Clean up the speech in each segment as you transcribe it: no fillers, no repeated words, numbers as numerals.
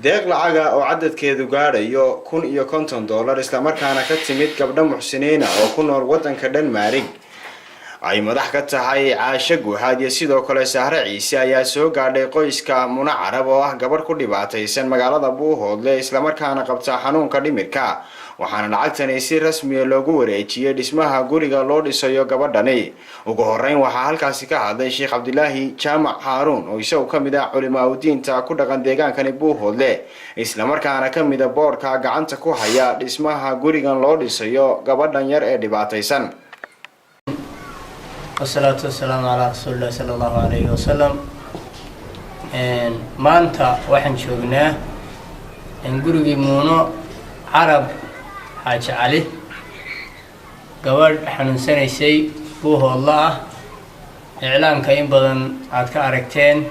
deeq lacaga oo cadadkeedu gaadhayo $1,050 isla markaana ka timid gabdho muxsiniina oo ku nool wadanka Denmark ay madax ka tahay Caasha Guhaad iyo sidoo kale Sahra Ciise ayaa soo gaadhay qoyska Muna Carab oo ah gabadh ku dhibaataysan magaalada Buuhoodle isla markaana qabta xanuunka dhimirka waxaana lacagtani si rasmi ah loogu wareejiyay dhismaha guriga loo dhisayo gabadhani ugu horeyn waxa halkaas ka hadlay Sheekh Abdullaahi Jaamac Haarun oo isagu kamid ah culimada diinta ku dhaqan deegaankani Buuhoodle isla markaana kamid ah boorka gacanta ku haya dhismaha gurigan loo dhisayo gabadhan yar ee dhibaataysan. والصلاة والسلام على رسول الله صلى الله عليه وسلم. maanta waxaan joognaa gurigii Muuno Carab Xaaji Cali gabadh xanuunsanaysay Buuhoodle ah iclaanka in badan aad ka aragteen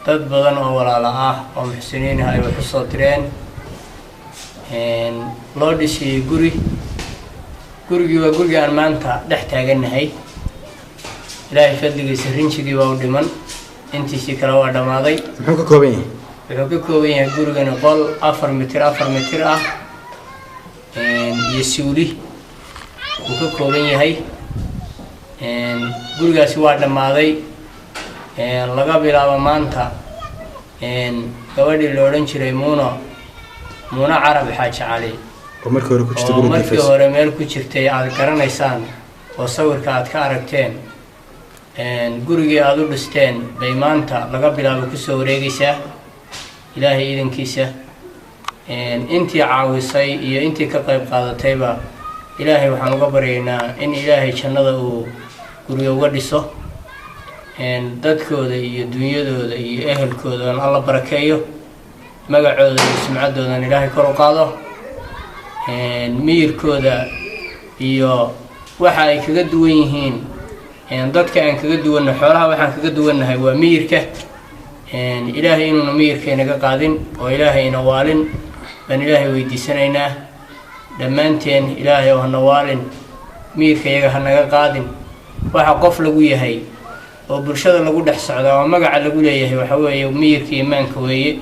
dad badan oo walaalo ah oo muxsiniin ah ay wax soo direen loo dhisay gurigii waa gurigii aan maanta dhex taaganahay ilaahay fadligiisa rinjigii waa u dhiman intiisii kale waa dhamaaday. Muxuu ka kooban yahay gurigani qol 4 mitir ah iyo suuli uu ka kooban yahay. gurigaasi waa dhamaaday laga bilaabo maanta gabadhii la oran jiray Muna Carab Xaaji Cali oo markii hore meel ku jirtay aad garanaysaan oo sawirka aad ka aragteen gurigii aad u dhisteen bay maanta laga bilaabo ku soo wareegaysaa ilaahay idinkiisa intii caawisay iyo intii ka qayb qaadatayba ilaahay waxaan uga baryaynaa in ilaahay jannada uu guriga uga dhiso dadkooda iyo dunyadooda iyo ehelkooda alla barakeeyo magacooda iyo sumcadooda ilaahay kor u qaado miyirkooda iyo waxa ay kaga duwan yihiin dadka aan kaga duwannahay xoolaha waxaan kaga duwannahay waa miyirka ilaahay inuu miyirka inaga qaadin oo ilaahay ina waalin baan ilaahay weydiisanaynaa dhammaanteen ilaahay oo hana waalin miyirka iyaga hanaga qaadin waxa qof lagu yahay oo bulshada lagu dhex socdo oo magaca lagu leeyahay waxa weeye miyirka iimaanka weeye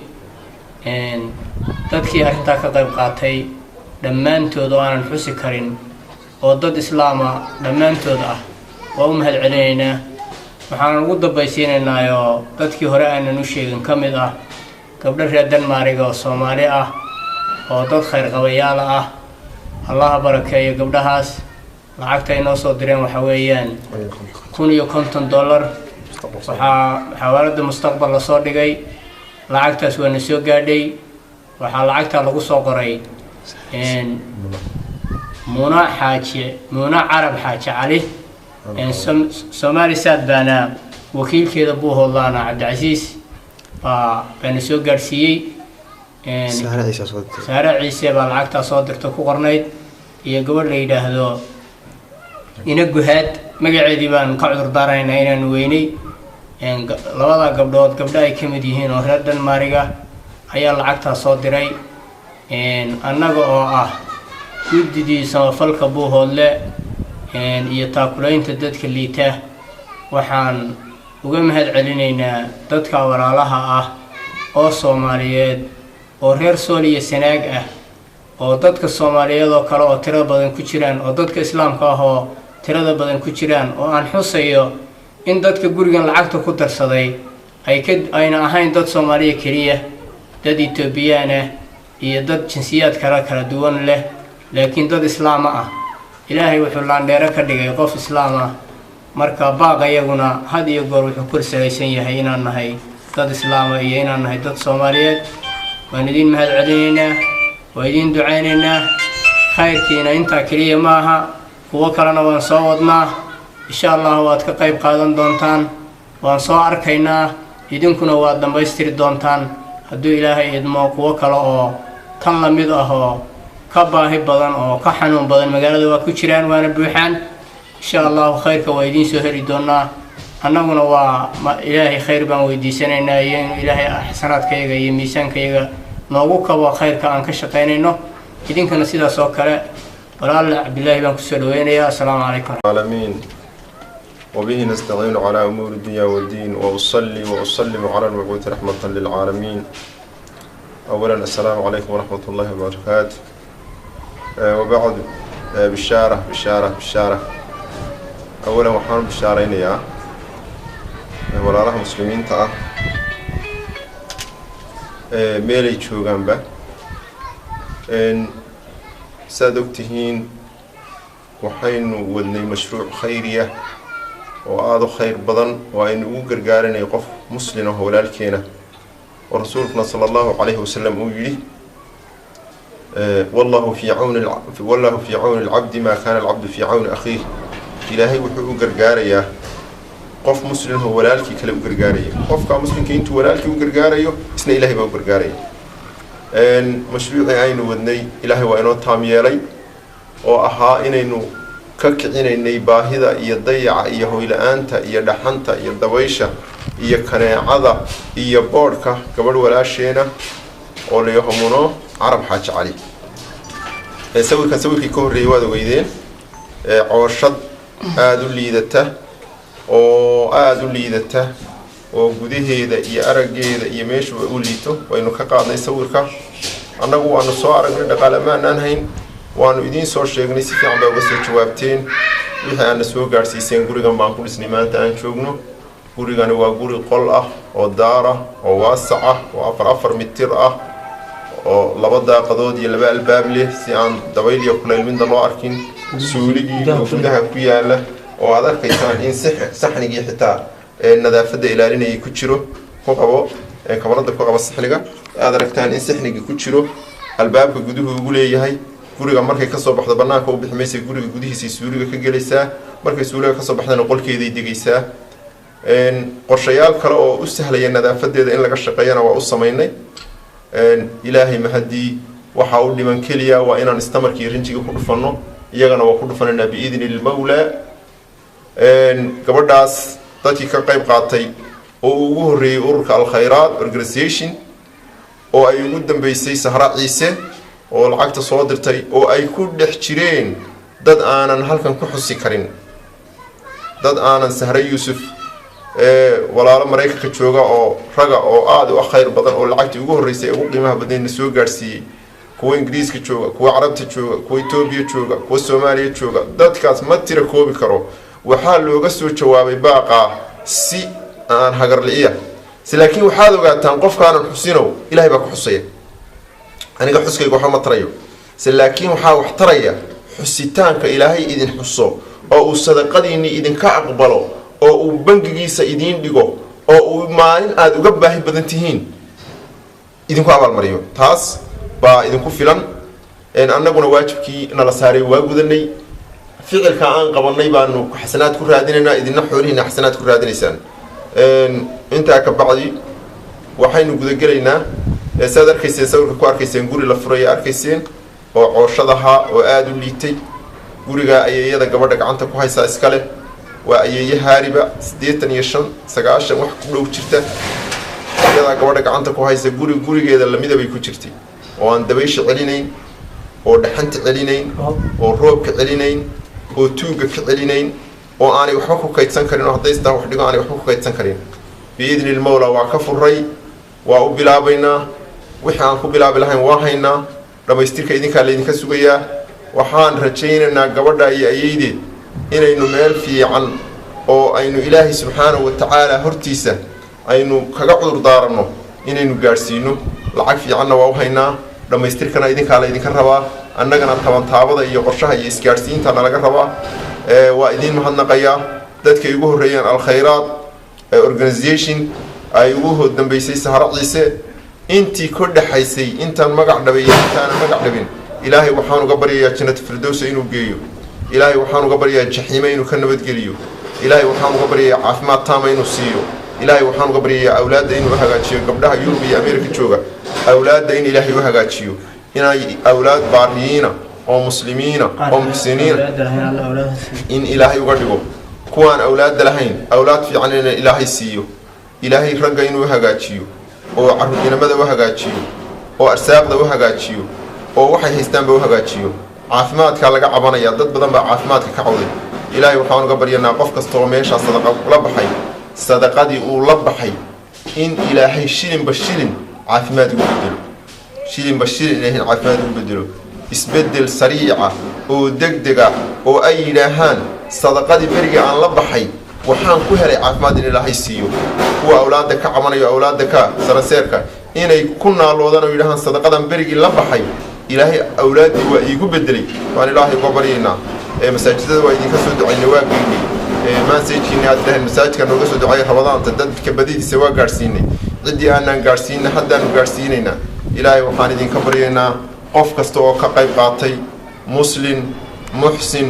dadkii arrintaa ka qayb qaatay dhammaantood oo aanan xusi karin oo dad islaama dhammaantood ah waa u mahadcelinaynaa waxaan ugu dambaysiinaynaa oo dadkii hore aanan u sheegin ka mid ah gabdho reer Denmark oo Soomaali ah oo dad khayr qabayaal ah Allah barakeeyo gabdhahaas lacagta ay noo soo direen waxa weeyaan $1,050 xawaalada mustaqbal la soo dhigay lacagtaas waa soo gaadhay waxa lacagta lagu soo qoray Muna Carab Xaaji Cali Soomaali saad baana wakiilkeeda Buuhoodle Cabdicasiis baan soo gaarsiiyay Sahra Ciise baa lacagta soo dirta ku qornayd iyo gabadh la yiraahdo Ina Guhaad magaceedii baan ka cudur daaraynaa inaan weynay labada gabdhood gabdha ay kamid yihiin oo reer Denmark ayaa lacagta soo diray annaga oo ah guddigii samafalka Buuhoodle iyo taakulaynta dadka liita waxaan uga mahadcelinaynaa dadka walaalaha ah oo Soomaaliyeed oo reer Soomaaliya sanaag ah oo dadka Soomaaliyeed oo kale oo tirada badan ku jiraan oo dadka islaamka ah oo tirada badan ku jiraan oo aan xusayo in dadka gurigan lacagta ku darsaday ayna ahayn dad Soomaaliya kaliya dad Itoobiyaan ah iyo dad jinsiyaad kala duwan leh laakiin dad islaam ah ilaahay wuxuu laandheero ka dhigay qof islaam ah marka baaqayaguna had iyo goor wuxuu ku saleysan yahay inaan nahay dad islaam ah iyo inaan nahay dad Soomaaliyeed waan idin mahadcelinaynaa waan idin ducaynaynaa khayrkiina inta kaliya maaha kuwa kalena waan soo wadnaa insha Allah waad ka qayb qaadan doontaan waan soo arkaynaa idinkuna waad dhameystiri doontaan hadduu ilaahay idmo kuwa kale oo tan la mid ah oo ka baahi badan oo ka xanuun badan magaalada waa ku jiraan waana buuxaan insha Allah khayrka waa idin soo heli doonaa annaguna waa ilaahay khayr baan weydiisanaynaa iyo ilaahay xasanaadkayga iyo miisaankayaga noogu kabo khayrka aan ka shaqeynayno idinkana sidaas oo kale walaal Cabdullaahi baan ku soo dhaweynayaa assalaamu calaykum العالمين وبه نستعين على أمور الدنيا والدين وأصلي وأسلم على المبعوث رحمة للعالمين أولا السلام عليكم ورحمة الله وبركاته. وبعد بشارة أولا وحان بشارين يا ولا راه مسلمين تا ميلي تشوغان با إن سادوكتهين وحين ودني مشروع خيرية وآذو خير بدن وإن وقرقارن يقف مسلم وهو لالكينا ورسولنا صلى الله عليه وسلم أولي والله في عون العبد ما كان العبد في عون أخيه. إلهي وحو قرقاريا قف مسلم هو لالكي كلا قرقاريا قف كمسلم كينتو ولالكي وقرقاريا اسنا إلهي با قرقاريا إن مشروعي عين ودني إلهي وإنو تاميالي وأها إنينو ككعيني باهدا إيا ضيع إيا هويلآنتا إيا دحانتا إيا الدويشة إيا كناعدا إيا بوركا قبل ولا شينا أولي يهمونو عرب حاج علي سوي كون ريواد ويدين عوشد آدو ليدته آدو ليدته وقديه إذا إيا أرقي إذا إيا ميش وقوليتو وإنو كقاعدنا يسويركا أنه وأنو سوارك ندقال ما نانهين وأنو إدين سور شيغني سيكي عم بوغسو جوابتين ويحي أنا سوى قارسيسين قريقان بانكول سنيمان تان شوغنو قريقان وقوري قلعة ودارة وواسعة وأفر متر لبدا قدود يلبا الباب له سيان دبيل يقول من دلو أركين سوري وفدها كياله وهذا كيسان إن سحني حتى النظافة إلى لين يكتشرو كوكبو كبرد كوكب السحلقة هذا ركتان إن سحني يكتشرو الباب جدوه يقول يهاي قريقا مركي كسر بحد برناك وبحميس قريقا جديه سوري كجلسة مركي سوري كسر بحدنا نقول كذي دقيسة إن قرشيال كلا أستهل النظافة إن لقى الشقيان وأصميني إلهي مهدي وحاول لمن كليا وإن نستمر كي رنجي كل فنو يجنا وكل فننا بإذن المولى قبل داس تأتي كقيب قاطي ووري أورك الخيرات organization أو أي قدام بيسي سهراء عيسى أو العقد صادرتي أو أي كل حشرين ضد أنا هل كان كحسي كرين ضد أنا سهراء يوسف ولا مريكا كتشوغا أو رجع أو عاد وخير بدن أو العقد يقول رئيسي أو قيمة بدين نسوق جالسي كو إنجليز كتشوغا كو عرب تشوغا كو إثيوبيا تشوغا كو سوماليا تشوغا ضد كاس ما ترى كوبي كرو وحال لو قصوا جوابي باقة سي أن هجر ليه لكن وحال قاعد تنقف كان الحسينو إلهي بك حسية أنا قحسك يقول حمد تريو لكن وحال احتريا حسيتان كإلهي إذن حسوا أو الصدقة إني إذن كأقبلوا أو بنجيسا إذن دقوا أو مالين أدو جبهي بدنتهين إذن كأبل مريو تاس با إذن كفلان إن أنا قلنا واجب كي أنا لساري واجودني فعل كأن قبلني بأنه حسنات كراديننا إذن نحورين حسنات كرادينسان أنت كبعدي وحين نقول جرينا سادر كيسين سور كوار كيسين قولي لفريا أركيسين وعشرها وآدو ليتي قولي أي يدا قبلك عنك كوهاي ساسكاله وأي هاربة سديتن يشن سقاشة وحكولو تشرته يدا قبلك عنك كوهاي سقولي جدا لميدا بيكوتشرتي وأن دبيش علينين ودحنت علينين وروب علينين وتوجك علينين وأنا وحكوا كيتسن كرين وحديث ده وحديقوا أنا وحكوا كيتسن كرين بإذن المولى وعكف الري وأبلا بينا وحنا كبلا بلهين واهينا لما يستير كيدين كالين كسويا وحان رجينا قبضة أيدي إنه مال في عن أو إنه إلهي سبحانه وتعالى هرتيسه إنه كقعد دارنا إنه جالسينه العك في عنا واهينا لما يستير كنا يدين كالين كربا أننا كنا طبعا تعبدا يقرشها يسكارسين تنا لقربا وإذن محنا قيا ذاتك يجوه ريان الخيرات organization أيجوه الدم بيسي سهرة عيسى أنتي كل حيسي أنت المقع دبي أنت أنا المقع دبين إلهي وحانو قبري يا جنة فردوس إنه جيو إلهي وحانو قبري يا جحيم إنه كنا بتجيو إلهي وحانو قبري يا عافمات تام إنه سيو إلهي وحانو قبري يا أولاد إنه وهجاتشيو قبلها يوروبي أمريكا تشوجا أولاد إن إلهي وهجاتشيو هنا أولاد بارينا أو مسلمين أو محسنين إن إلهي وقدقوا كوان أولاد لهين أولاد في عننا إلهي سيو إلهي رجعين وهجاتشيو أو عرفنا ماذا وهجاتشيو أو أرساق ذا وهجاتشيو أو وحي هستان بوهجاتشيو عافمات كلا عبنا يا ضد بدن بعافمات كعودي إلهي وحنا قبرينا قف كستوميش صدقة لبحي صدقة دي ولبحي إن إلهي شيلن بشيلن عافمات يقولوا شيلين بشير إلهين عفاد بدلو isbedel sariica oo degdeg ah oo ay yiraahaan sadaqadii bariga aan la baxay waxaan ku helay caafimaad in Ilaahay siiyo kuwa awlaadda ka camanayo awlaadda ka saraseerka inay ku naaloodaan oo yiraahaan sadaqadan barigi la baxay Ilaahay awlaadii waa iigu bedelay waan Ilaahay ku bariyayna masaajidada waa idinka soo ducaynaa waa geeyay ما سيجيني هذا المساجد كانوا قصدوا دعاء رمضان تدد كبديد سوا قارسيني عدي أنا قارسيني حتى أنا قارسينينا إلهي وحان دين كبرينا قف كستو كقيب قاطي مسلم محسن